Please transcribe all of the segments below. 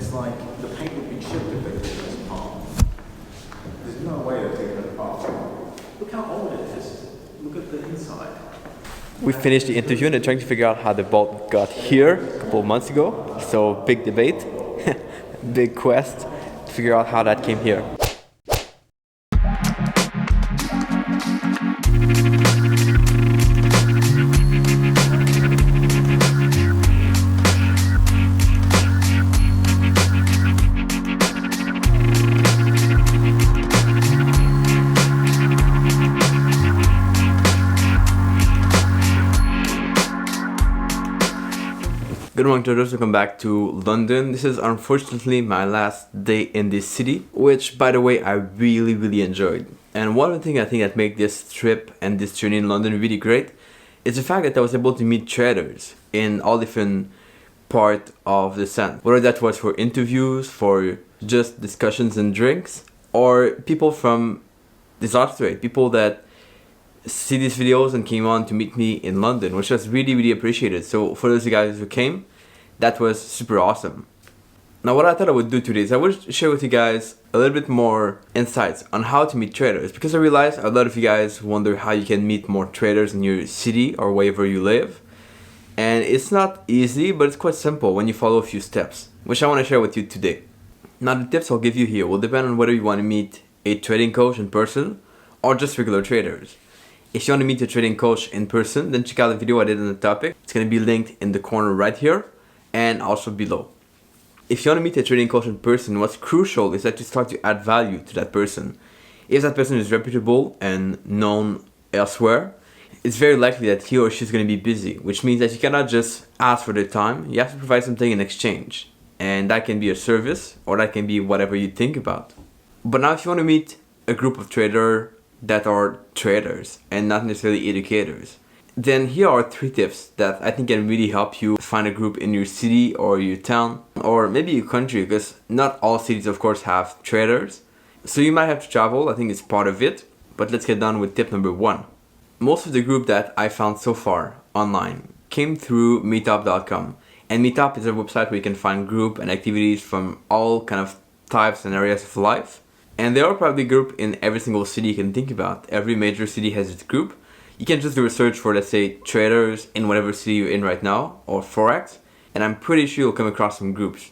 it's like the paint would be chipped if they took this apart. There's no way of taking it apart. Look how old it is. Look at the inside. We finished the interview and they're trying to figure out how the bolt got here a couple of months ago. So big debate, big quest to figure out how that came here. Good morning traders, welcome back to London. This is unfortunately my last day in this city, which by the way I really enjoyed. And one of the things I think that make this trip and this journey in London really great is the fact that I was able to meet traders in all different parts of the sun. Whether that was for interviews, for just discussions and drinks, or people from this art trade, people that see these videos and came on to meet me in London, which was really appreciated. So for those guys who came, that was super awesome. Now what I thought I would do today is I would share with you guys a little bit more insights on how to meet traders, because I realize a lot of you guys wonder how you can meet more traders in your city or wherever you live. And it's not easy, but it's quite simple when you follow a few steps, which I want to share with you today. Now the tips I'll give you here will depend on whether you want to meet a trading coach in person or just regular traders. If you want to meet a trading coach in person, then check out the video I did on the topic. It's going to be linked in the corner right here and also below. If you want to meet a trading coach in person, what's crucial is that you start to add value to that person. If that person is reputable and known elsewhere, it's very likely that he or she is going to be busy, which means that you cannot just ask for their time. You have to provide something in exchange. And that can be a service or that can be whatever you think about. But now if you want to meet a group of traders that are traders and not necessarily educators, then here are 3 tips that I think can really help you find a group in your city or your town or maybe your country, because not all cities of course have traders. So you might have to travel, I think it's part of it. But let's get done with tip number 1. Most of the group that I found so far online came through meetup.com. And Meetup is a website where you can find group and activities from all kind of types and areas of life. And there are probably groups in every single city you can think about. Every major city has its group. You can just do a search for, let's say, traders in whatever city you're in right now, or Forex, and I'm pretty sure you'll come across some groups.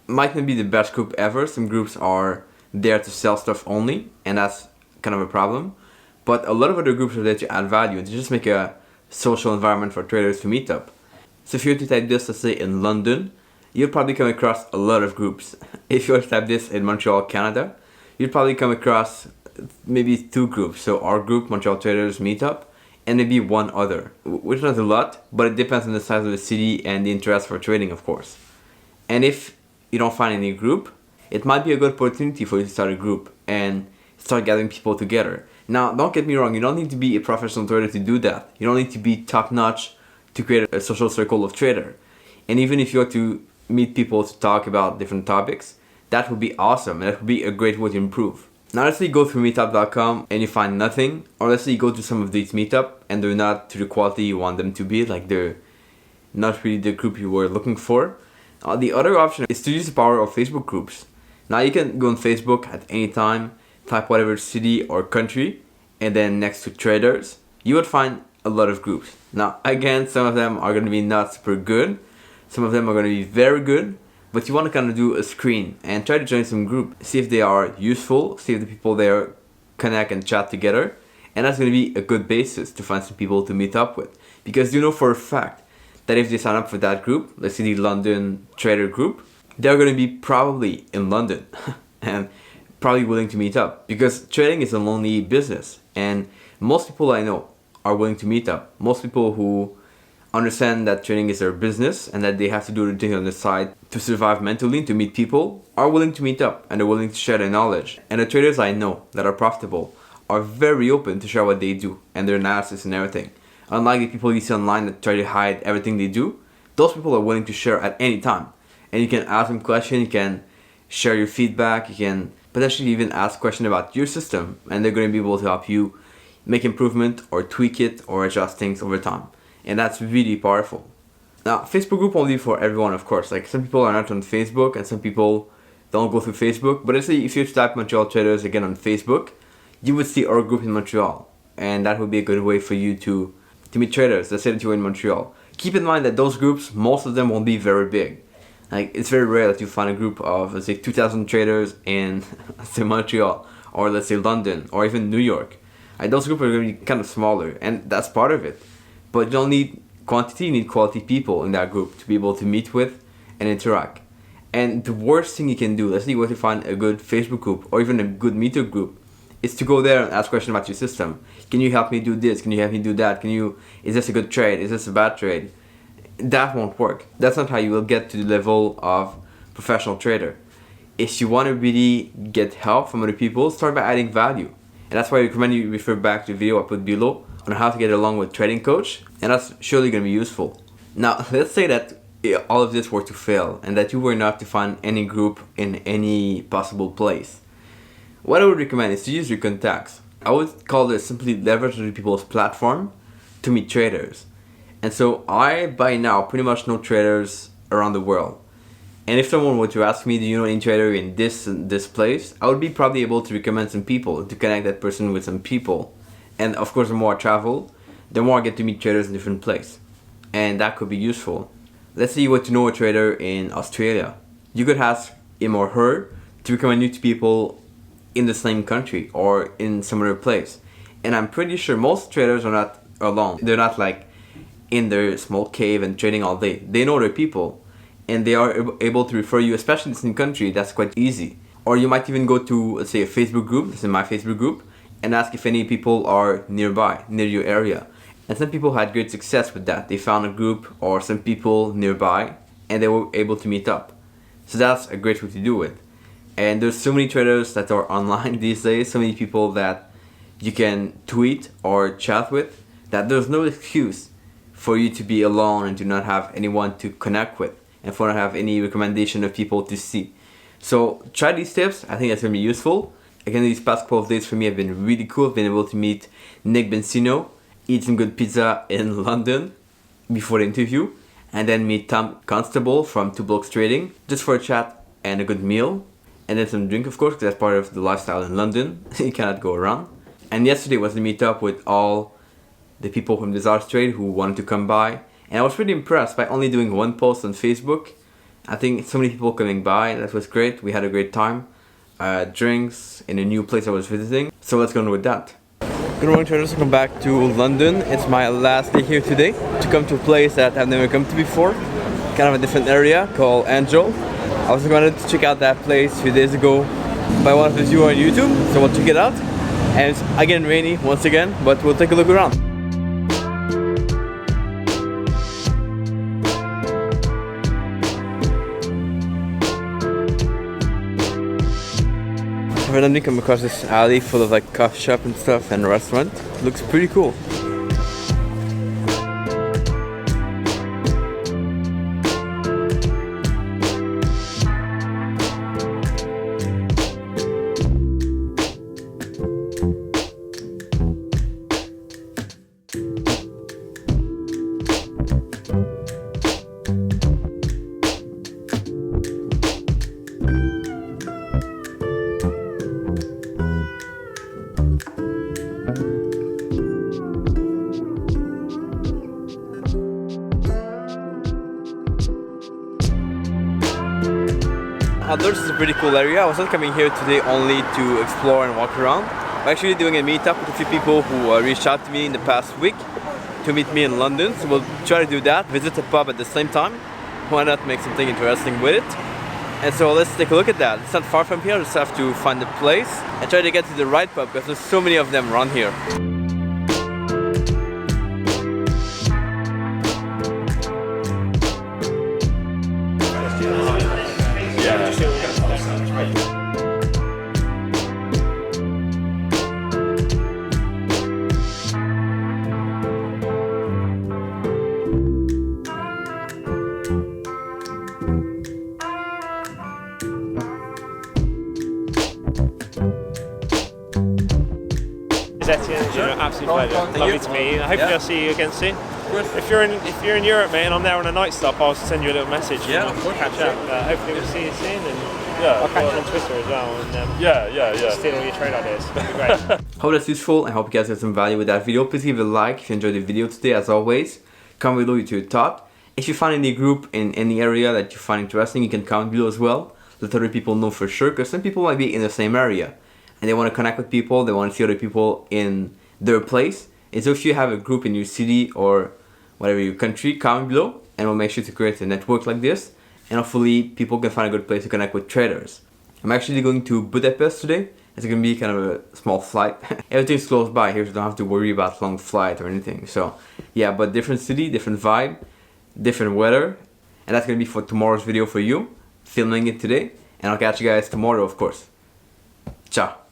Might not be the best group ever. Some groups are there to sell stuff only, and that's kind of a problem. But a lot of other groups are there to add value and to just make a social environment for traders to meet up. So if you were to type this, let's say, in London, you'll probably come across a lot of groups. If you were to type this in Montreal, Canada, you'd probably come across maybe 2 groups. So our group, Montreal Traders Meetup, and maybe 1 other, which is not a lot, but it depends on the size of the city and the interest for trading, of course. And if you don't find any group, it might be a good opportunity for you to start a group and start gathering people together. Now, don't get me wrong, you don't need to be a professional trader to do that. You don't need to be top-notch to create a social circle of trader. And even if you are to meet people to talk about different topics, that would be awesome, and that would be a great way to improve. Now let's say you go through meetup.com and you find nothing, or let's say you go to some of these meetup and they're not to the quality you want them to be, like they're not really the group you were looking for. The other option is to use the power of Facebook groups. Now you can go on Facebook at any time, type whatever city or country, and then next to traders, you would find a lot of groups. Now again, some of them are going to be not super good, some of them are going to be very good, but you want to kind of do a screen and try to join some group, see if they are useful, see if the people there connect and chat together, and that's going to be a good basis to find some people to meet up with. Because you know for a fact that if they sign up for that group, let's say the London Trader group, they're going to be probably in London and probably willing to meet up, because trading is a lonely business and most people I know are willing to meet up. Most people who understand that trading is their business and that they have to do the things on the side to survive mentally, to meet people, are willing to meet up and they're willing to share their knowledge. And the traders I know that are profitable are very open to share what they do and their analysis and everything. Unlike the people you see online that try to hide everything they do, those people are willing to share at any time. And you can ask them questions, you can share your feedback, you can potentially even ask questions about your system, and they're going to be able to help you make improvement or tweak it or adjust things over time. And that's really powerful. Now, Facebook group won't be for everyone, of course. Like, some people are not on Facebook and some people don't go through Facebook. But let's say if you type Montreal traders again on Facebook, you would see our group in Montreal. And that would be a good way for you to meet traders. Let's say that you're in Montreal. Keep in mind that those groups, most of them won't be very big. Like, it's very rare that you find a group of, let's say, 2,000 traders in, let's say, Montreal, or let's say London, or even New York. Like, those groups are going to be kind of smaller, and that's part of it. But you don't need quantity, you need quality people in that group to be able to meet with and interact. And the worst thing you can do, let's say you want to find a good Facebook group, or even a good meetup group, is to go there and ask questions about your system. Can you help me do this? Can you help me do that? Is this a good trade? Is this a bad trade? That won't work. That's not how you will get to the level of professional trader. If you want to really get help from other people, start by adding value. And that's why I recommend you refer back to the video I put below on how to get along with trading coach, and that's surely going to be useful. Now, let's say that all of this were to fail and that you were not to find any group in any possible place. What I would recommend is to use your contacts. I would call this simply leverage other people's platform to meet traders. And so I, by now, pretty much know traders around the world. And if someone were to ask me, do you know any trader in this place? I would be probably able to recommend some people, to connect that person with some people. And of course, the more I travel, the more I get to meet traders in different places. And that could be useful. Let's say you were to know a trader in Australia. You could ask him or her to recommend you to people in the same country or in some other place. And I'm pretty sure most traders are not alone. They're not like in their small cave and trading all day. They know their people and they are able to refer you, especially in the same country. That's quite easy. Or you might even go to, let's say, a Facebook group, this is my Facebook group, and ask if any people are nearby, near your area. And some people had great success with that. They found a group or some people nearby and they were able to meet up. So that's a great way to do it. And there's so many traders that are online these days, so many people that you can tweet or chat with, that there's no excuse for you to be alone and to not have anyone to connect with and for not have any recommendation of people to see. So try these tips. I think that's going to be useful. Again, these past couple of days for me have been really cool. I've been able to meet Nick Benzino, eat some good pizza in London before the interview, and then meet Tom Constable from Two Blokes Trading just for a chat and a good meal. And then some drink, of course, because that's part of the lifestyle in London. You cannot go around. And yesterday was the meetup with all the people from Desires Trade who wanted to come by. And I was pretty impressed by only doing one post on Facebook. I think so many people coming by. That was great. We had a great time. Drinks in a new place I was visiting. So let's go on with that. Good morning, traders. Welcome back to London. It's my last day here today to come to a place that I've never come to before. Kind of a different area called Angel. I was going to check out that place a few days ago by one of the viewers on YouTube, so we'll check it out. And it's again rainy once again, but we'll take a look around. I've randomly come across this alley full of like coffee shop and stuff and restaurant. It looks pretty cool. Outdoors is a pretty cool area. I was not coming here today only to explore and walk around. I'm actually doing a meetup with a few people who reached out to me in the past week to meet me in London. So we'll try to do that, visit a pub at the same time. Why not make something interesting with it? And so let's take a look at that. It's not far from here, I just have to find a place and try to get to the right pub because there's so many of them around here. Etienne, it's an absolute pleasure. Lovely to meet you. I hope I'll see you again soon. course. If you're in Europe, mate, and I'm there on a night stop, I'll send you a little message. Yeah, and we'll catch up. Hopefully we'll see you soon, and I'll catch you on Twitter as well. And steal all your trade ideas. That'd be great. Hope that's useful. I hope you guys got some value with that video. Please give it a like if you enjoyed the video today. As always, comment below your thought. If you find any group in any area that you find interesting, you can comment below as well. Let other people know for sure, because some people might be in the same area and they want to connect with people, they want to see other people in their place. And so if you have a group in your city or whatever your country, comment below and we'll make sure to create a network like this, and hopefully people can find a good place to connect with traders. I'm actually going to Budapest today. It's going to be kind of a small flight. Everything's close by here, so don't have to worry about long flight or anything. So yeah, but different city, different vibe, different weather, and that's going to be for tomorrow's video for you. Filming it today, and I'll catch you guys tomorrow, of course. Ciao.